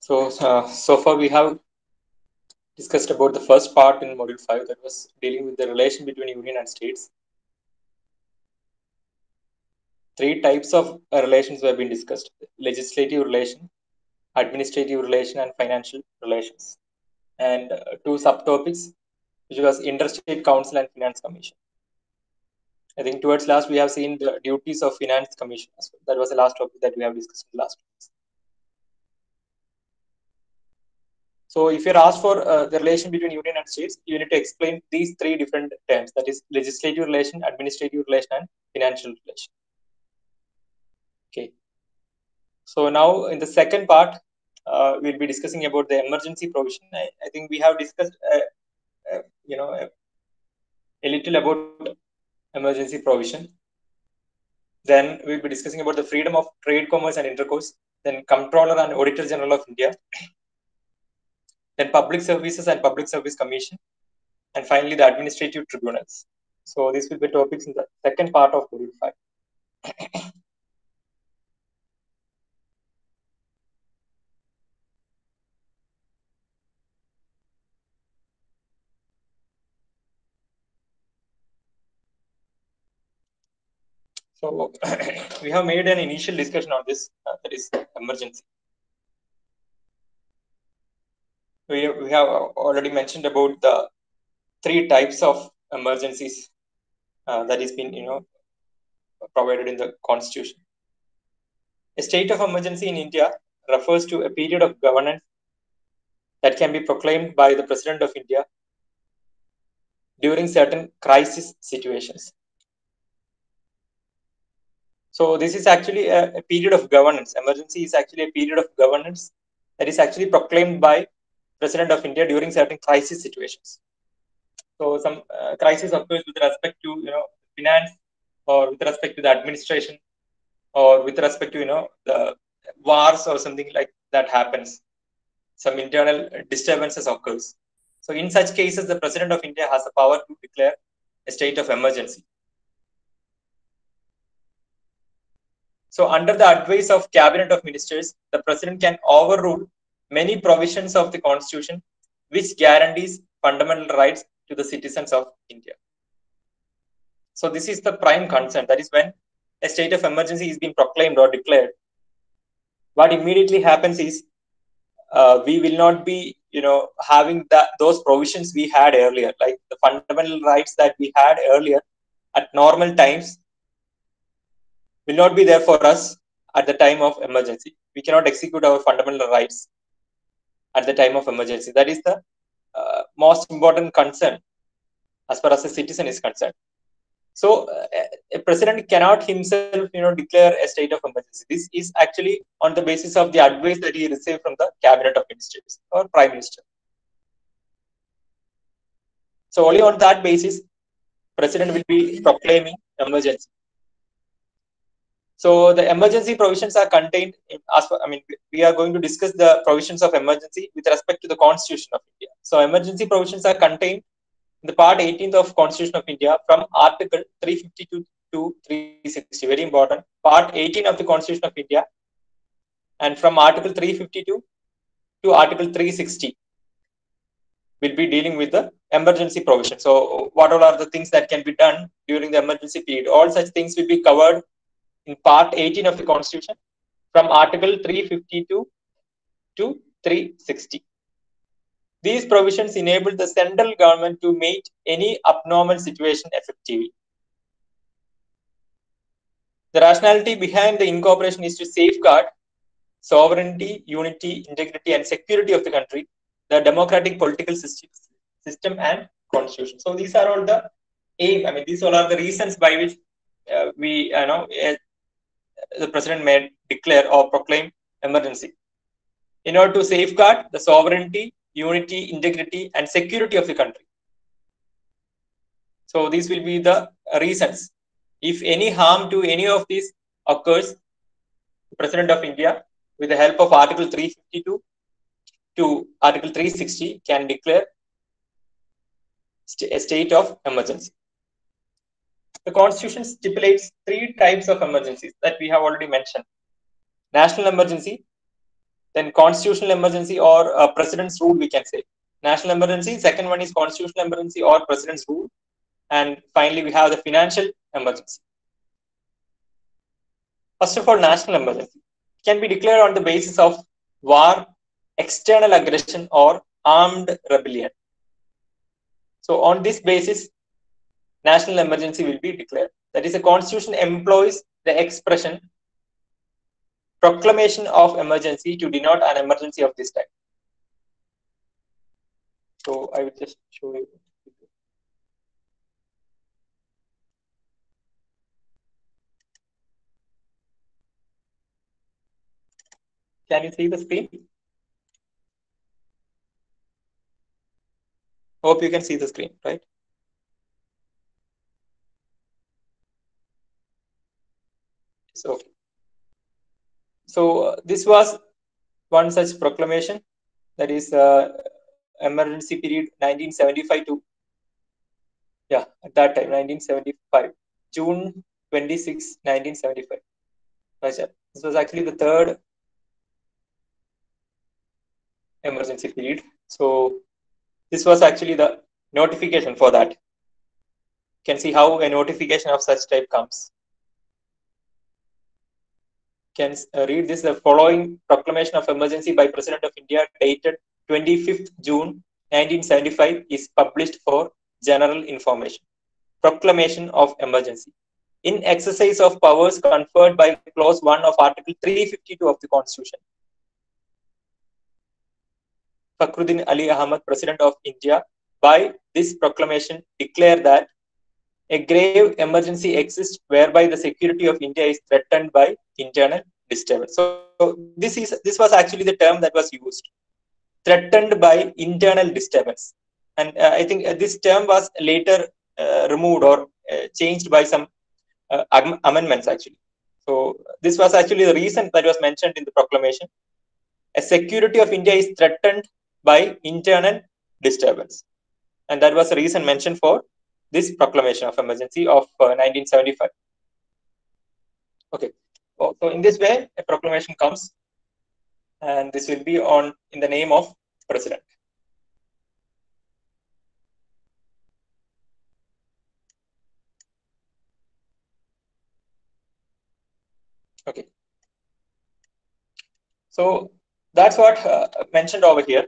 So far we have discussed about the first part in module 5, that was dealing with the relation between union and states. Three types of relations have been discussed: legislative relation, administrative relation, and financial relations. And two subtopics, which was interstate council and finance commission. I think towards last we have seen the duties of finance commission as well. That was the last topic that we have discussed in the last weeks. So if you're asked for the relation between union and states, you need to explain these three different terms, that is legislative relation, administrative relation, and financial relation. Okay. So now in the second part, we'll be discussing about the emergency provision. I think we have discussed, a little about emergency provision. Then we'll be discussing about the freedom of trade, commerce, and intercourse. Then Comptroller and Auditor General of India. Then public services and public service commission. And finally, the administrative tribunals. So these will be topics in the second part of module 5. So we have made an initial discussion on this, that is emergency. We have already mentioned about the three types of emergencies that is been provided in the constitution. A state of emergency in India refers to a period of governance that can be proclaimed by the President of India during certain crisis situations. So this is actually a period of governance. Emergency is actually a period of governance that is actually proclaimed by President of India during certain crisis situations. So some crisis occurs with respect to finance, or with respect to the administration, or with respect to the wars or something like that happens. Some internal disturbances occurs. So in such cases, the President of India has the power to declare a state of emergency. So under the advice of Cabinet of Ministers, the President can overrule many provisions of the Constitution which guarantees fundamental rights to the citizens of India. So this is the prime concern. That is, when a state of emergency is being proclaimed or declared, what immediately happens is we will not be having those provisions we had earlier, like the fundamental rights that we had earlier at normal times will not be there for us at the time of emergency. We cannot execute our fundamental rights at the time of emergency. That is the most important concern as far as a citizen is concerned. So a president cannot himself declare a state of emergency. This is actually on the basis of the advice that he received from the Cabinet of Ministers or Prime Minister. So only on that basis, President will be proclaiming emergency. So the emergency provisions are contained in, we are going to discuss the provisions of emergency with respect to the Constitution of India. So emergency provisions are contained in the part 18th of Constitution of India from Article 352 to 360. Very important. Part 18 of the Constitution of India, and from Article 352 to Article 360 will be dealing with the emergency provision. So what all are the things that can be done during the emergency period? All such things will be covered in part 18 of the Constitution from Article 352 to 360. These provisions enable the central government to meet any abnormal situation effectively. The rationality behind the incorporation is to safeguard sovereignty, unity, integrity, and security of the country, the democratic political system and constitution. So these are all the aim. These all are the reasons by which the president may declare or proclaim emergency, in order to safeguard the sovereignty, unity, integrity, and security of the country. So these will be the reasons. If any harm to any of these occurs, the President of India, with the help of Article 352 to Article 360, can declare a state of emergency. The Constitution stipulates three types of emergencies that we have already mentioned: national emergency, Then constitutional emergency or president's rule, we can say. National emergency, second one is constitutional emergency or president's rule. And finally, we have the financial emergency. First of all, national emergency can be declared on the basis of war, external aggression, or armed rebellion. So on this basis, national emergency will be declared. That is, the constitution employs the expression proclamation of emergency to denote an emergency of this type. So I will just show you. Can you see the screen? Hope you can see the screen, right? So this was one such proclamation, that is emergency period 1975 to, at that time 1975, June 26, 1975. This was actually the third emergency period. So this was actually the notification for that. You can see how a notification of such type comes. Can read this. The following proclamation of emergency by President of India dated 25th June 1975 is published for general information. Proclamation of emergency. In exercise of powers conferred by clause 1 of Article 352 of the Constitution, Fakhruddin Ali Ahmad, President of India, by this proclamation declare that a grave emergency exists whereby the security of India is threatened by internal disturbance. So this was actually the term that was used, threatened by internal disturbance. And I think this term was later removed or changed by some amendments actually. So this was actually the reason that was mentioned in the proclamation. A security of India is threatened by internal disturbance. And that was the reason mentioned for this proclamation of emergency of 1975. Okay. So in this way, a proclamation comes, and this will be in the name of president. Okay. So that's what mentioned over here.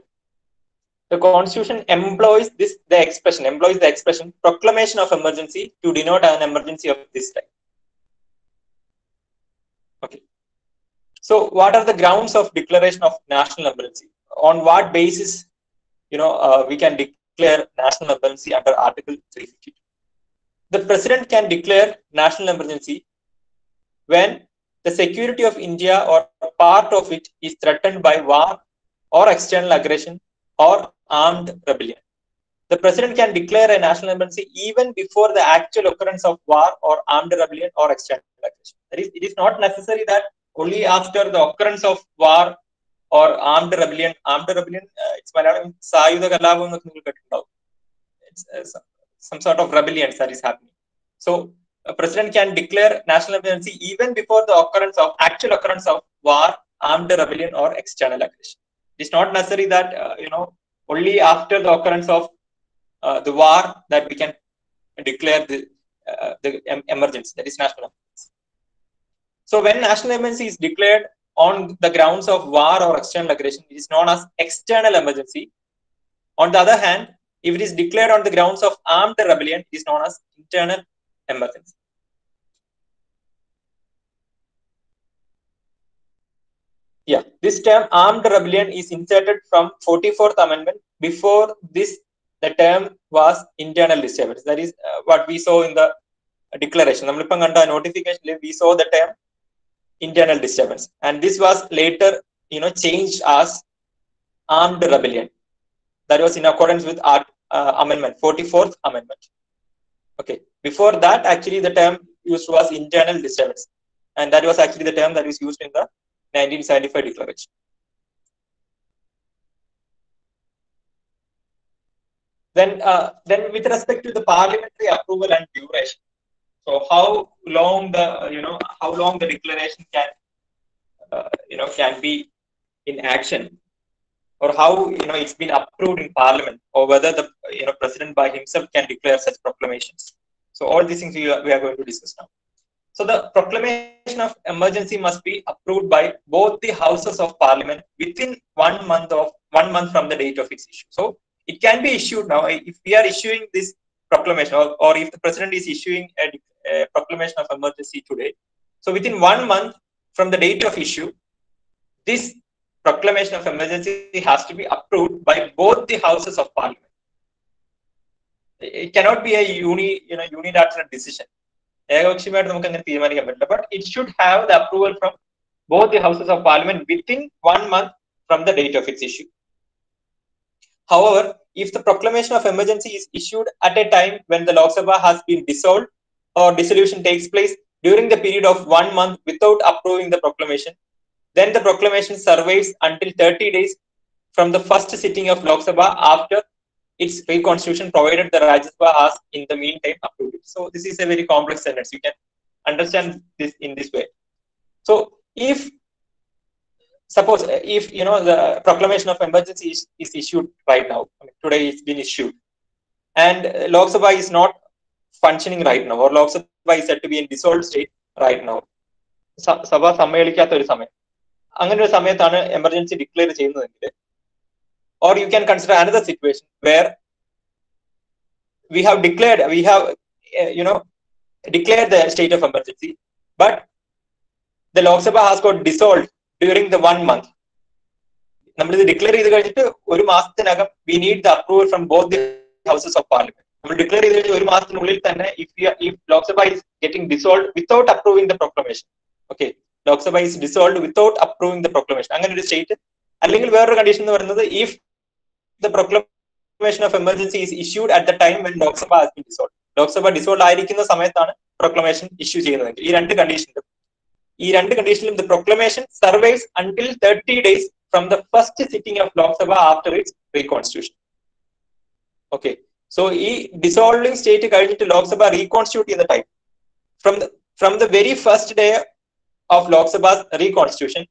The Constitution employs the expression proclamation of emergency to denote an emergency of this type. Okay. So what are the grounds of declaration of national emergency? On what basis, we can declare national emergency under Article 352? The president can declare national emergency when the security of India or part of it is threatened by war or external aggression or armed rebellion. The president can declare a national emergency even before the actual occurrence of war or armed rebellion or external aggression. That is, it is not necessary that only after the occurrence of war or armed rebellion, it's Sayuda Kalabam, it's some sort of rebellion that is happening. So a president can declare national emergency even before the actual occurrence of war, armed rebellion, or external aggression. It's not necessary that only after the occurrence of the war that we can declare the emergency, that is national emergency. So when national emergency is declared on the grounds of war or external aggression, it is known as external emergency. On the other hand, if it is declared on the grounds of armed rebellion, it is known as internal emergency. Yeah, this term armed rebellion is inserted from 44th Amendment. Before this, the term was internal disturbance. That is what we saw in the declaration. Notification, we saw the term internal disturbance, and this was later changed as armed rebellion. That was in accordance with amendment 44th Amendment. Okay, before that actually the term used was internal disturbance, and that was actually the term that is used in the 1975 declaration. Then with respect to the parliamentary approval and duration, so how long the declaration can be in action, or how it's been approved in Parliament, or whether the President by himself can declare such proclamations. So all these things we are going to discuss now. So the proclamation of emergency must be approved by both the houses of Parliament within 1 month from the date of its issue. So it can be issued now. If we are issuing this proclamation, or if the President is issuing a proclamation of emergency today, so within 1 month from the date of issue, this proclamation of emergency has to be approved by both the houses of Parliament. It cannot be a unilateral decision. But it should have the approval from both the houses of Parliament within 1 month from the date of its issue. However, if the proclamation of emergency is issued at a time when the Lok Sabha has been dissolved, or dissolution takes place during the period of 1 month without approving the proclamation, then the proclamation survives until 30 days from the first sitting of Lok Sabha after its reconstitution, provided the Rajya Sabha has in the meantime approved it. So this is a very complex sentence. You can understand this in this way. So suppose if the proclamation of emergency is issued right now, today it's been issued, and Lok Sabha is not functioning right now, or Lok Sabha is said to be in dissolved state right now, Sabha സമ്മേളിക്കാത്ത ഒരു സമയം, അങ്ങനെ ഒരു സമയത്താണ് emergency declare ചെയ്യുന്നതെങ്കിൽ, or you can consider another situation where we have declared the state of emergency, but the Lok Sabha has got dissolved during the 1 month. നമ്മൾ ഇത് declare ചെയ്ത് കഴിഞ്ഞിട്ട് ഒരു മാസത്തിനകം we need the approval from both the houses of Parliament. നമ്മൾ declare ചെയ്ത് കഴിഞ്ഞ ഒരു മാസത്തിനുള്ളിൽ തന്നെ if Lok Sabha is getting dissolved without approving the proclamation, okay, Lok Sabha is dissolved without approving the proclamation, അങ്ങനെ ഒരു സ്റ്റേറ്റ്. അല്ലെങ്കിൽ വേറൊരു കണ്ടീഷൻ എന്ന് പറയുന്നത് if the proclamation of emergency is issued at the time when Lok Sabha has been dissolved. Lok Sabha dissolved ആയിരിക്കുന്ന സമയത്താണ് proclamation issue ചെയ്യുന്നതെങ്കിൽ, ഈ രണ്ട് കണ്ടീഷനിലും the proclamation survives until 30 days from the first sitting of Lok Sabha after its reconstitution. Okay, so ഈ dissolving state കഴിഞ്ഞിട്ട് Lok Sabha reconstitute ചെയ്യുന്ന time, from the very first day of Lok Sabha's reconstitution,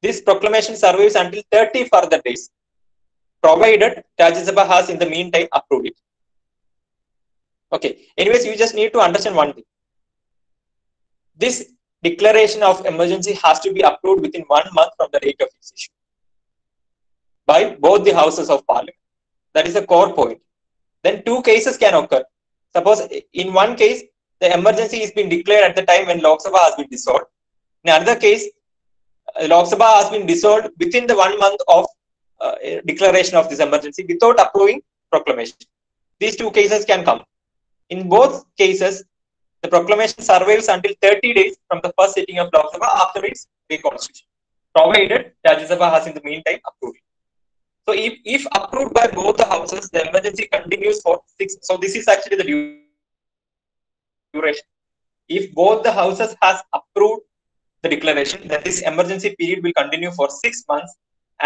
this proclamation survives until 30 further days, provided Rajya Sabha has in the meantime approved it. Okay, anyways, you just need to understand one thing. This declaration of emergency has to be approved within 1 month from the date of its issue by both the houses of Parliament. That is a core point. Then two cases can occur. Suppose in one case, the emergency is being declared at the time when Lok Sabha has been dissolved. In another case, Lok Sabha has been dissolved within the 1 month of declaration of this emergency without approving proclamation. These two cases can come. In both cases, the proclamation survives until 30 days from the first sitting of Lok Sabha after its reconstitution, provided Rajya Sabha has in the meantime approved it. So if approved by both the houses, the emergency continues for 6. So this is actually the duration. If both the houses has approved the declaration, then this emergency period will continue for 6 months,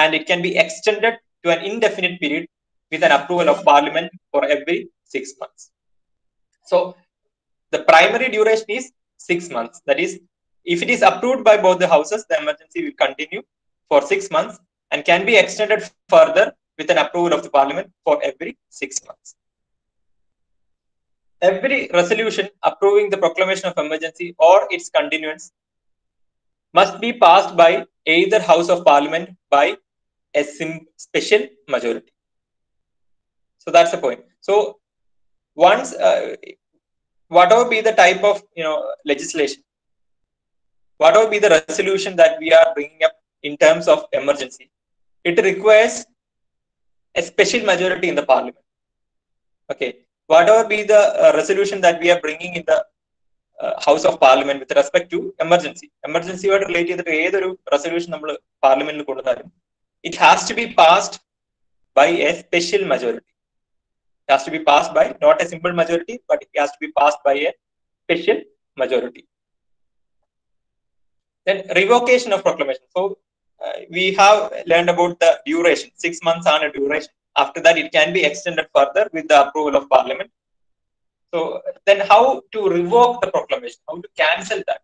and it can be extended to an indefinite period with an approval of Parliament for every 6 months. So the primary duration is 6 months. That is, if it is approved by both the houses, the emergency will continue for 6 months and can be extended further with an approval of the Parliament for every 6 months. Every resolution approving the proclamation of emergency or its continuance must be passed by either House of Parliament by a special majority. So that's the point. So once whatever be the type of legislation, whatever be the resolution that we are bringing up in terms of emergency, it requires a special majority in the Parliament. Okay, whatever be the resolution that we are bringing in the House of Parliament with respect to emergency related to either resolution number Parliament, it has to be passed by a special majority. It has to be passed by not a simple majority, but it has to be passed by a special majority. Then revocation of proclamation. So we have learned about the duration. 6 months on a duration. After that, it can be extended further with the approval of Parliament. So then how to revoke the proclamation? How to cancel that?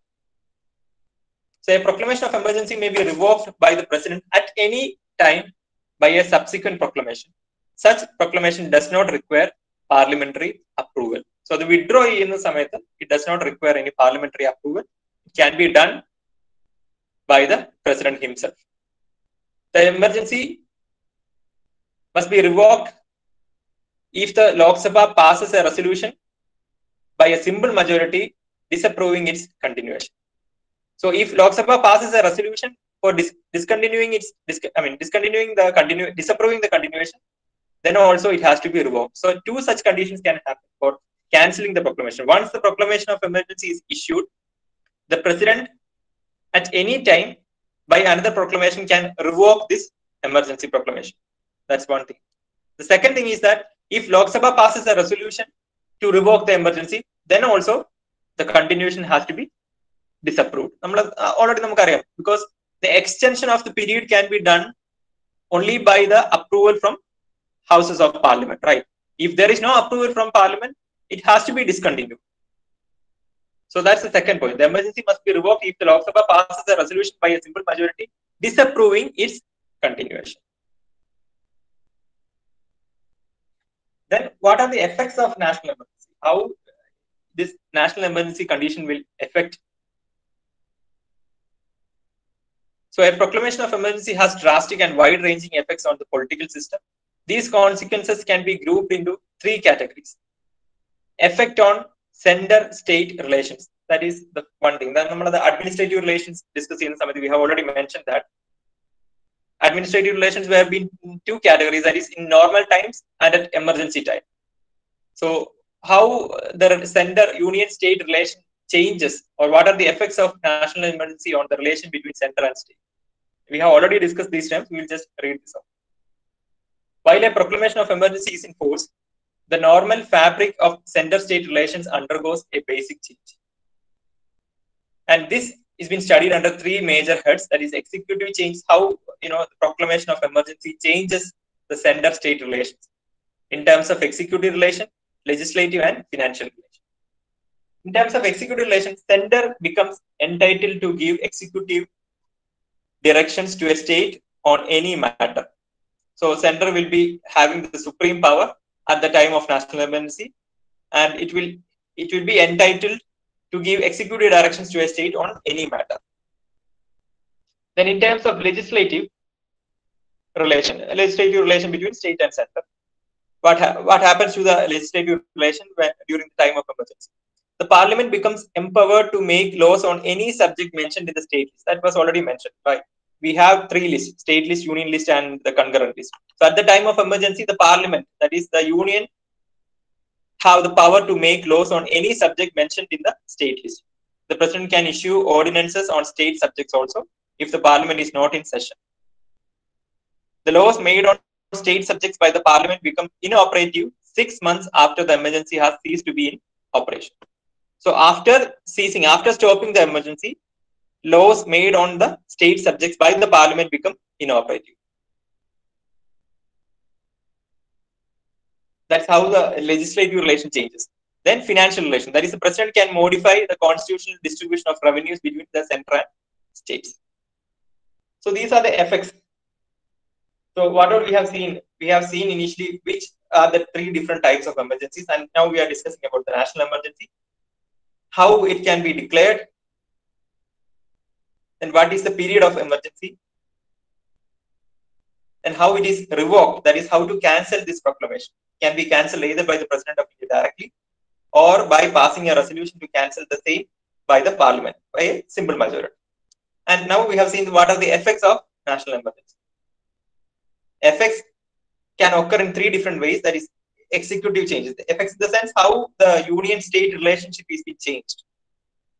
So So a proclamation of emergency may be revoked by the president at any time by a subsequent proclamation. Such proclamation does not require parliamentary approval. So the withdrawal in the Samayata, it does not require any parliamentary approval. It can be done by the president himself. The emergency must be revoked if the Lok Sabha passes a resolution by a simple majority disapproving its continuation. So if Lok Sabha passes a resolution for disapproving the continuation, then also it has to be revoked. So two such conditions can happen for cancelling the proclamation. Once the proclamation of emergency is issued, the president at any time by another proclamation can revoke this emergency proclamation. That's one thing. The second thing is that if Lok Sabha passes a resolution to revoke the emergency, then also the continuation has to be disapproved. Already because the extension of the period can be done only by the approval from houses of parliament, right? If there is no approval from parliament, it has to be discontinued. So that's the second point. The emergency must be revoked if the Lok Sabha passes a resolution by a simple majority disapproving its continuation. Then what are the effects of national emergency? How this national emergency condition will affect? So a proclamation of emergency has drastic and wide-ranging effects on the political system. These consequences can be grouped into three categories. Effect on center-state relations. That is the one thing. Then the administrative relations discussed in Samiti, we have already mentioned that. Administrative relations have been in two categories, that is in normal times and at emergency time. So how the center union state relation changes, or what are the effects of national emergency on the relation between center and state? We have already discussed these terms. We will just read this out. While a proclamation of emergency is in force, the normal fabric of center-state relations undergoes a basic change. And this is been studied under three major heads. That is executive change, how the proclamation of emergency changes the center-state relations in terms of executive relation, legislative and financial relation. In terms of executive relations, center becomes entitled to give executive directions to a state on any matter. So center will be having the supreme power at the time of national emergency, and it will be entitled to give executive directions to a state on any matter. Then in terms of legislative relation between state and center, what happens to the legislative relation during the time of emergency? The parliament becomes empowered to make laws on any subject mentioned in the state list. That was already mentioned, right? We have three lists: state list, union list, and the concurrent list. So at the time of emergency, the parliament, that is the union, have the power to make laws on any subject mentioned in the state list. The president can issue ordinances on state subjects also if the parliament is not in session. The laws made on state subjects by the parliament become inoperative 6 months after the emergency has ceased to be in operation. So after stopping the emergency, laws made on the state subjects by the parliament become inoperative. That's how the legislative relation changes. Then financial relation. That is, the president can modify the constitutional distribution of revenues between the center and states. So these are the effects. So what all we have seen? We have seen initially which are the three different types of emergencies, and now we are discussing about the national emergency, how it can be declared, and what is the period of emergency, and how it is revoked. That is, how to cancel this proclamation. Can be cancelled either by the President of India directly or by passing a resolution to cancel the same by the parliament by a simple majority. And now we have seen what are the effects of national emergency. Effects can occur in three different ways. That is, executive changes. The effects in the sense how the union-state relationship is being changed.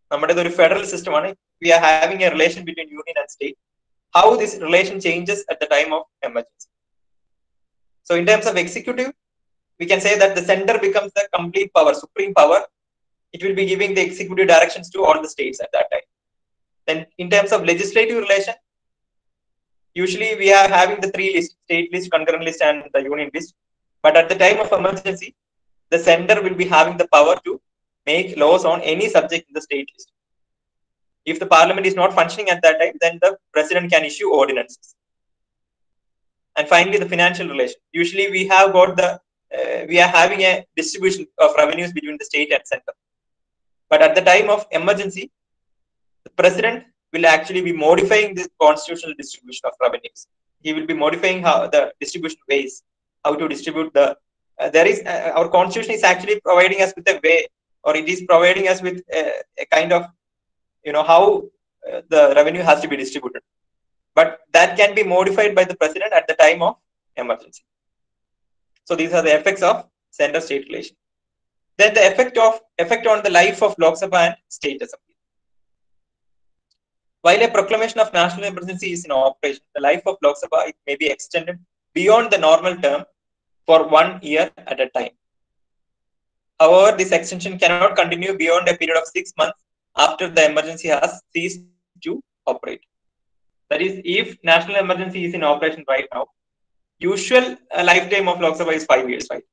Our federal system, we are having a relation between union and state. How this relation changes at the time of emergency. So in terms of executive, we can say that the center becomes the complete power, supreme power. It will be giving the executive directions to all the states at that time. Then in terms of legislative relation, usually we are having the three lists: state list, concurrent list, and the union list. But at the time of emergency, the center will be having the power to make laws on any subject in the state list. If the parliament is not functioning at that time, then the president can issue ordinances. And finally, the financial relation. Usually, we are having a distribution of revenues between the state and center. But at the time of emergency, the president will actually be modifying this constitutional distribution of revenues. He will be modifying how the distribution ways, how to distribute the. Our constitution is actually providing us with a way, or it is providing us with a kind of, how the revenue has to be distributed. But that can be modified by the president at the time of emergency. So these are the effects of center-state relation. Then the effect on the life of Lok Sabha and State Assembly. While a proclamation of national emergency is in operation, the life of Lok Sabha may be extended beyond the normal term for 1 year at a time. However, this extension cannot continue beyond a period of 6 months after the emergency has ceased to operate. That is, if national emergency is in operation right now, usual lifetime of Lok Sabha is 5 years, right?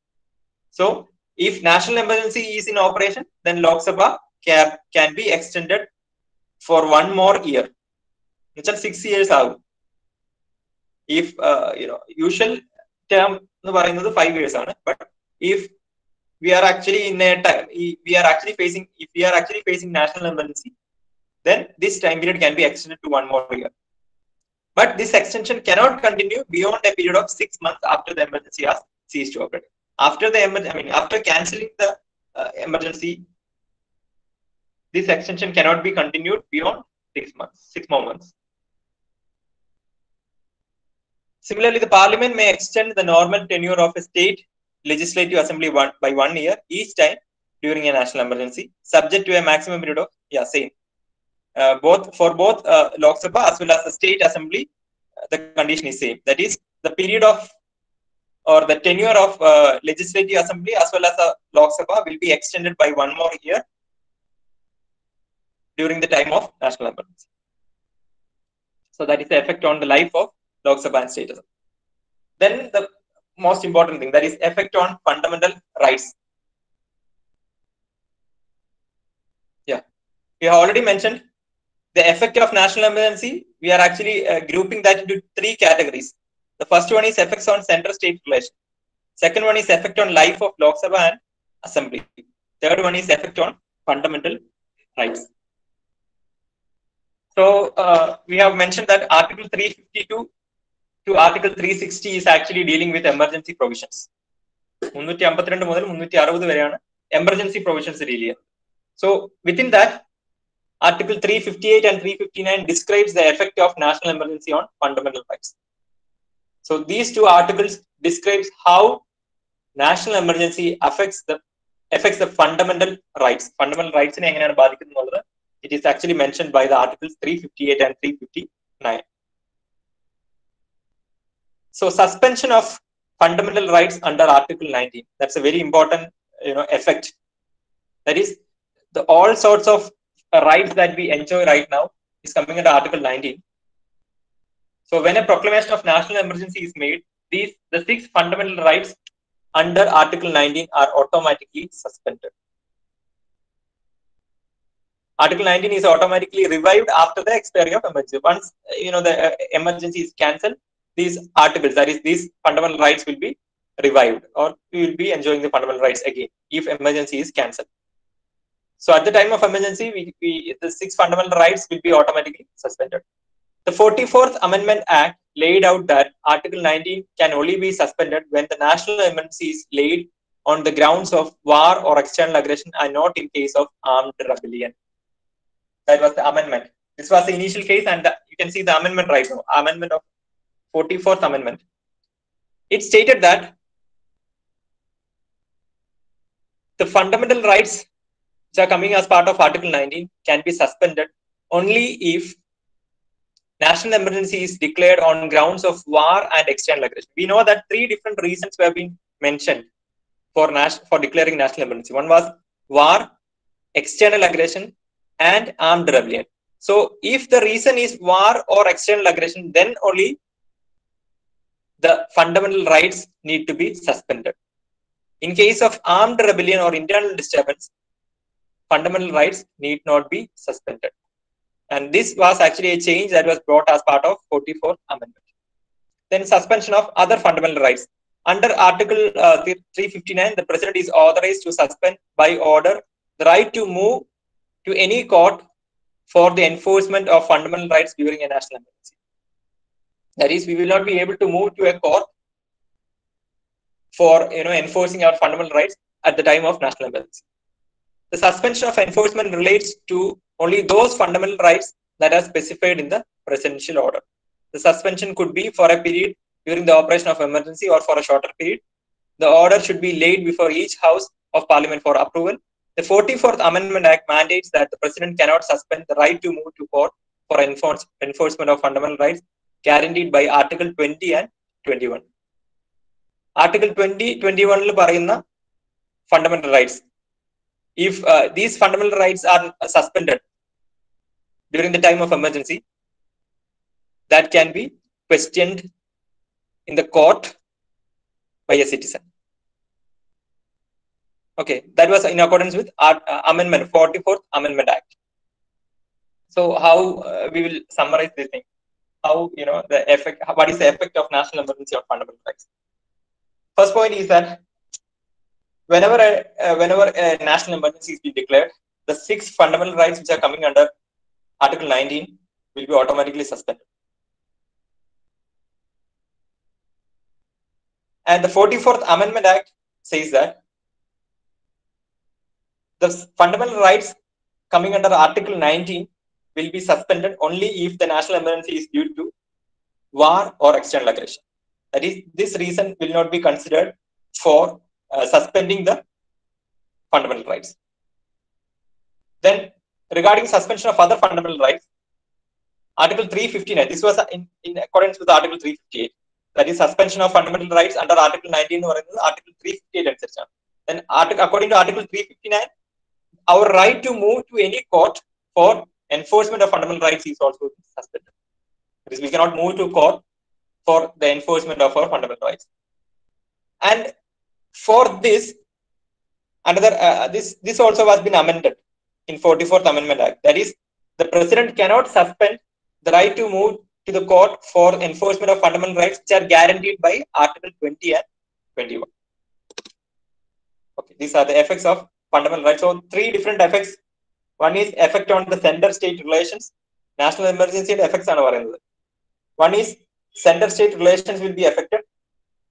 So, if national emergency is in operation, then Lok Sabha can be extended for 1 more year, which are 6 years out. If usual term 5 years, but if we are actually facing national emergency, then this time period can be extended to 1 more year. But this extension cannot continue beyond a period of 6 months after the emergency has ceased to operate. After cancelling the emergency, this extension cannot be continued beyond 6 months, 6 more months. Similarly, the parliament may extend the normal tenure of a state legislative assembly by 1 year each time during a national emergency, subject to a maximum period of same. Both Lok Sabha as well as the state assembly, the condition is same. That is, the period of or the tenure of legislative assembly as well as Lok Sabha will be extended by 1 more year during the time of national emergency. So that is the effect on the life of Lok Sabha and state assembly. Then the most important thing, that is effect on fundamental rights. Yeah, we have already mentioned the effect of national emergency. We are actually grouping that into 3 categories. The first one is effects on center-state relation. Second one is effect on life of Lok Sabha and Assembly. Third one is effect on fundamental rights. So we have mentioned that Article 352 to Article 360 is actually dealing with emergency provisions. 352 മുതൽ 360 വരെയാണ് emergency provisions deal ചെയ്യുന്നത്. So within that, Article 358 and 359 describes the effect of national emergency on fundamental rights. So these 2 articles describes how national emergency affects the fundamental rights. Fundamental rights ne enganeyanu baadhikkunnu ennallathu it is actually mentioned by the Articles 358 and 359. So suspension of fundamental rights under Article 19. That's a very important effect. That is, all sorts of rights that we enjoy right now is coming under Article 19. So when a proclamation of national emergency is made, the 6 fundamental rights under Article 19 are automatically suspended. Article 19 is automatically revived after the expiry of emergency. Once the emergency is cancelled, these articles, that is, these fundamental rights will be revived, or we will be enjoying the fundamental rights again if emergency is cancelled. So at the time of emergency, the 6 fundamental rights will be automatically suspended. The 44th Amendment Act laid out that Article 19 can only be suspended when the national emergency is laid on the grounds of war or external aggression and not in case of armed rebellion. That was the amendment. This was the initial case, and you can see the amendment right now. Amendment of 44th Amendment. It stated that the fundamental rights which are coming as part of Article 19 can be suspended only if national emergency is declared on grounds of war and external aggression. We know that 3 different reasons were being mentioned for declaring national emergency. One was war, external aggression, and armed rebellion. So if the reason is war or external aggression, then only the fundamental rights need to be suspended. In case of armed rebellion or internal disturbance, fundamental rights need not be suspended. And this was actually a change that was brought as part of 44th Amendment. Then suspension of other fundamental rights. Under Article 359, the President is authorized to suspend by order the right to move to any court for the enforcement of fundamental rights during a national emergency. That is, we will not be able to move to a court for enforcing our fundamental rights at the time of national emergency. The suspension of enforcement relates to only those fundamental rights that are specified in the presidential order. The suspension could be for a period during the operation of emergency or for a shorter period. The order should be laid before each house of parliament for approval. The 44th Amendment Act mandates that the president cannot suspend the right to move to court for enforcement of fundamental rights guaranteed by Article 20 and 21. Article 20, 21 പറയുന്ന fundamental rights. If these fundamental rights are suspended during the time of emergency, that can be questioned in the court by a citizen. Okay, that was in accordance with Amendment 44th Amendment Act. So how we will summarize this thing? How the effect? What is the effect of national emergency on fundamental rights? First point is that whenever a national emergency is being declared, the 6 fundamental rights which are coming under Article 19 will be automatically suspended. And the 44th Amendment Act says that the fundamental rights coming under Article 19 will be suspended only if the national emergency is due to war or external aggression. That is, this reason will not be considered for suspending the fundamental rights. Then, regarding suspension of other fundamental rights, Article 359, this was in accordance with Article 358. That is, suspension of fundamental rights under Article 19 or Article 358. Then, according to Article 359, our right to move to any court for enforcement of fundamental rights is also suspended. Because we cannot move to court for the enforcement of our fundamental rights. And for this, another this also has been amended in 44th Amendment Act. That is, the president cannot suspend the right to move to the court for enforcement of fundamental rights which are guaranteed by Article 20 and 21. Okay, these are the effects of fundamental rights. So 3 different effects. One is effect on the center-state relations. National emergency effects are പറയുന്നത്. One is center-state relations will be affected.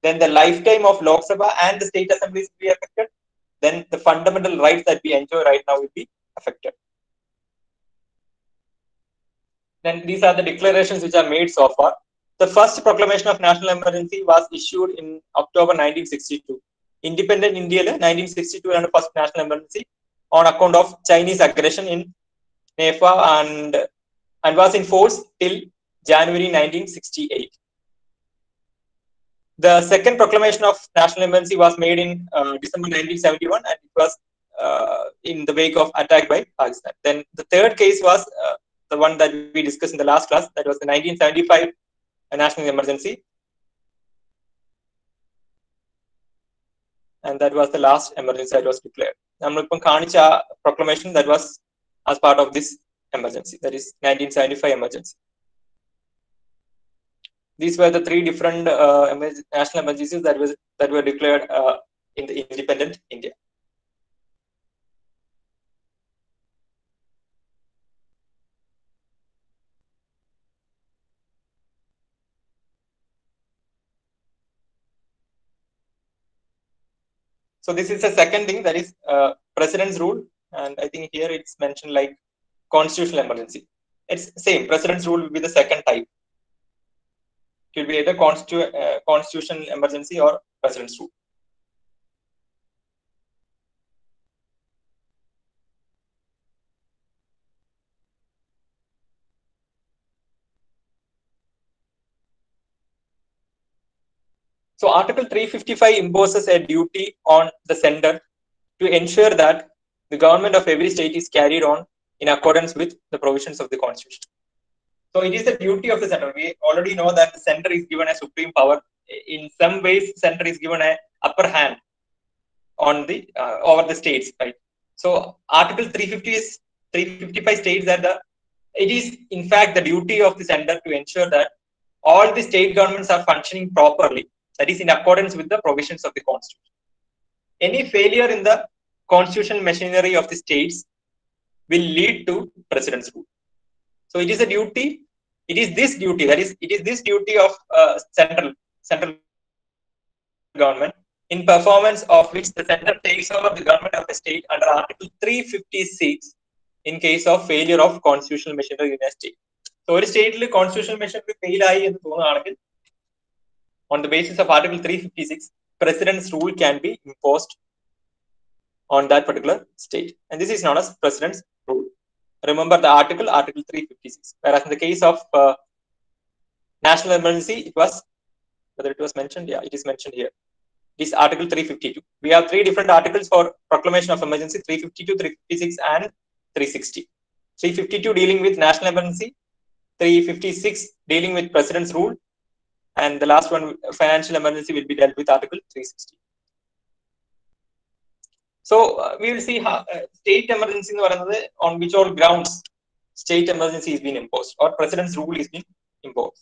Then the lifetime of Lok Sabha and the state assemblies will be affected. Then the fundamental rights that we enjoy right now will be affected. Then these are the declarations which are made so far. The first proclamation of national emergency was issued in October 1962. Independent India 1962 and first national emergency on account of Chinese aggression in Nepal and was in force till January 1968. The second proclamation of national emergency was made in December 1971 and it was in the wake of attack by Pakistan. Then the third case was the one that we discussed in the last class, that was the 1975 national emergency. And that was the last emergency that was declared. Nammalippam kaanicha proclamation that was as part of this emergency, that is 1975 emergency. These were the 3 different national emergencies that were declared in the independent India. So this is the second thing, that is president's rule, and I think here it's mentioned like constitutional emergency. It's same. President's rule will be the second type. It will be either constitutional emergency or president's rule. So Article 355 imposes a duty on the center to ensure that the government of every state is carried on in accordance with the provisions of the constitution. So it is the duty of the center. We already know that the center is given a supreme power. In some ways, center is given an upper hand on the over the states, right? So Article 355 states that the it is in fact the duty of the center to ensure that all the state governments are functioning properly, that is in accordance with the provisions of the constitution. Any failure in the constitutional machinery of the states will lead to president's rule. So it is a duty. It is this duty, that is, it is this duty of central government, in performance of which the center takes over the government of the state under Article 356 in case of failure of constitutional machinery in a state. So ഒരു സ്റ്റേറ്റിൽ constitutional machinery fail ആയി എന്ന് തോന്നുകയാണെങ്കിൽ on the basis of Article 356, president's rule can be imposed on that particular state, and this is known as president's rule. Remember the article 356. Whereas in the case of national emergency, it was, whether it was mentioned, yeah, it is mentioned here. It is Article 352. We have three different articles for proclamation of emergency: 352, 356, and 360. 352 dealing with national emergency, 356 dealing with president's rule, and the last one, financial emergency, will be dealt with Article 360. So we will see how state emergency on which all grounds state emergency is being imposed or president's rule is being imposed.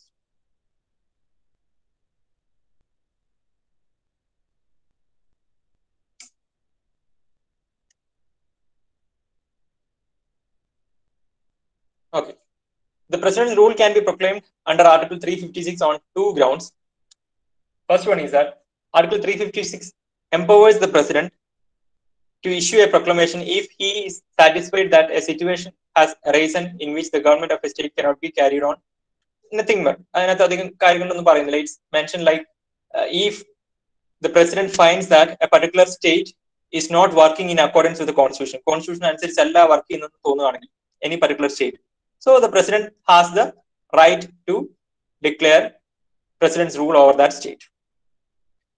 Okay. The president's rule can be proclaimed under Article 356 on two grounds. First one is that Article 356 empowers the president to issue a proclamation if he is satisfied that a situation has arisen in which the government of a state cannot be carried on. Nothing more. It's mentioned like if the president finds that a particular state is not working in accordance with the constitution. Constitution answers working any particular state. So the president has the right to declare president's rule over that state.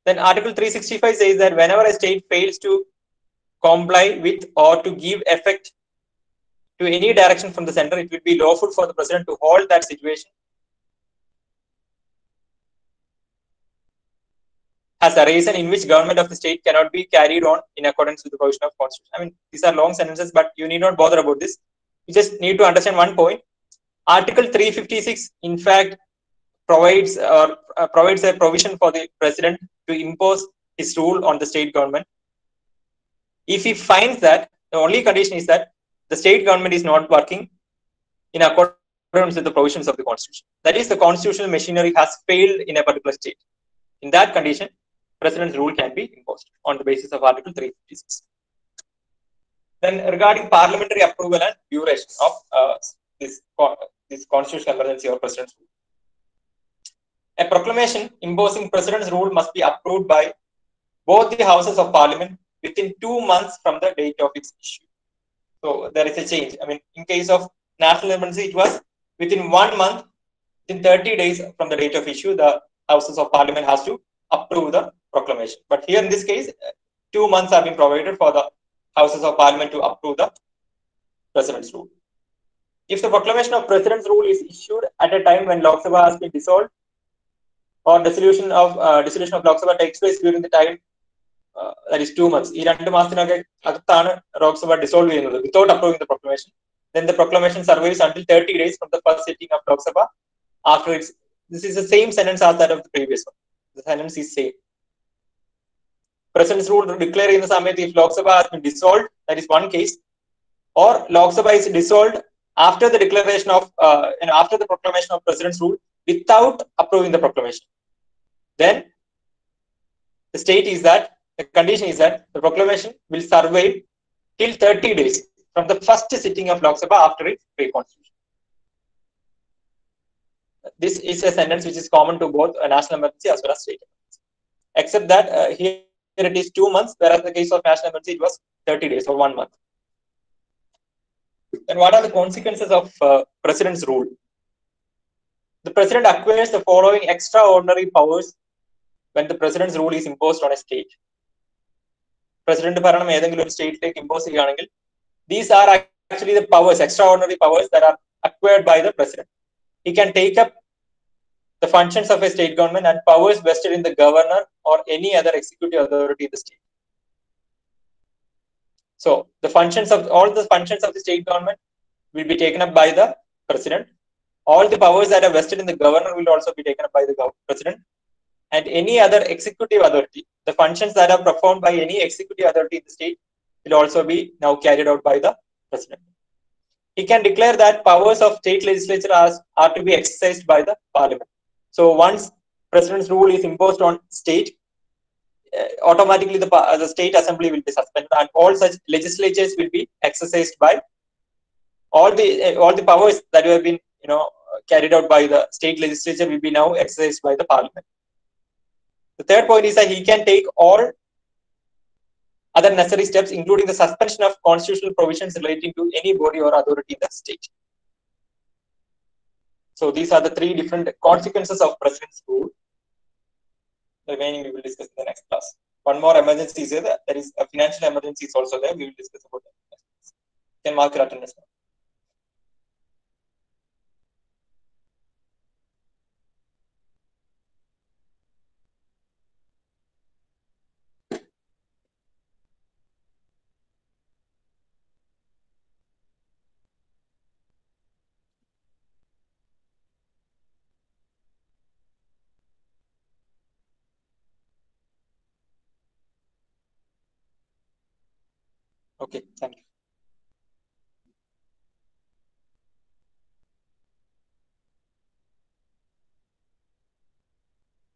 Then Article 365 says that whenever a state fails to comply with or to give effect to any direction from the center, it will be lawful for the president to hold that situation has arisen in which government of the state cannot be carried on in accordance with the provision of constitution. I mean, these are long sentences, but you need not bother about this. You just need to understand one point. Article 356, in fact, provides a provision for the president to impose his rule on the state government. If he finds that the only condition is that the state government is not working in accordance with the provisions of the constitution, that is, the constitutional machinery has failed in a particular state. In that condition, president's rule can be imposed on the basis of Article 356. Then regarding parliamentary approval and duration of this constitutional emergency or president's rule, a proclamation imposing president's rule must be approved by both the houses of parliament within 2 months from the date of its issue. So there is a change. I mean, in case of national emergency, it was within 1 month, within 30 days from the date of issue, the houses of parliament has to approve the proclamation. But here in this case, 2 months have been provided for the houses of parliament to approve the president's rule. If the proclamation of president's rule is issued at a time when Lok Sabha has been dissolved, or dissolution of Lok Sabha takes place during the time that is 2 months, Lok Sabha dissolved without approving the proclamation, then the proclamation survives until 30 days from the first sitting of Lok Sabha. After it's, this is the same sentence as that of the previous one. The sentence is same. President's rule declared in the Samit if Lok Sabha has been dissolved, that is one case, or Lok Sabha is dissolved after the declaration of and after the proclamation of president's rule without approving the proclamation. Then the state is that the condition is that the proclamation will survive till 30 days from the first sitting of Lok Sabha after its reconstitution. This is a sentence which is common to both a national emergency as well as state emergency, except that here it is 2 months, whereas in the case of national emergency it was 30 days or 1 month. And what are the consequences of president's rule? The president acquires the following extraordinary powers when the president's rule is imposed on a state. President ഭരണം ഏതെങ്കിലും ഒരു സ്റ്റേറ്റിലേക്ക് impose ചെയ്യുകയാണെങ്കിൽ, these are actually the powers, extraordinary powers that are acquired by the president. He can take up the functions of a state government and powers vested in the governor or any other executive authority in the state. So the functions of all the functions of the state government will be taken up by the president. All the powers that are vested in the governor will also be taken up by the president. And any other executive authority, the functions that are performed by any executive authority in the state will also be now carried out by the president. He can declare that powers of state legislature are to be exercised by the parliament. So once president's rule is imposed on state, automatically the state assembly will be suspended, and all such legislatures will be exercised by all the powers that have been carried out by the state legislature will be now exercised by the parliament. The third point is that he can take all other necessary steps, including the suspension of constitutional provisions relating to any body or authority in the state. So these are the three different consequences of president's rule. The remaining we will discuss in the next class. One more emergency is there. There is a financial emergency is also there. We will discuss about that. You can mark your attendance now. Okay, thank you.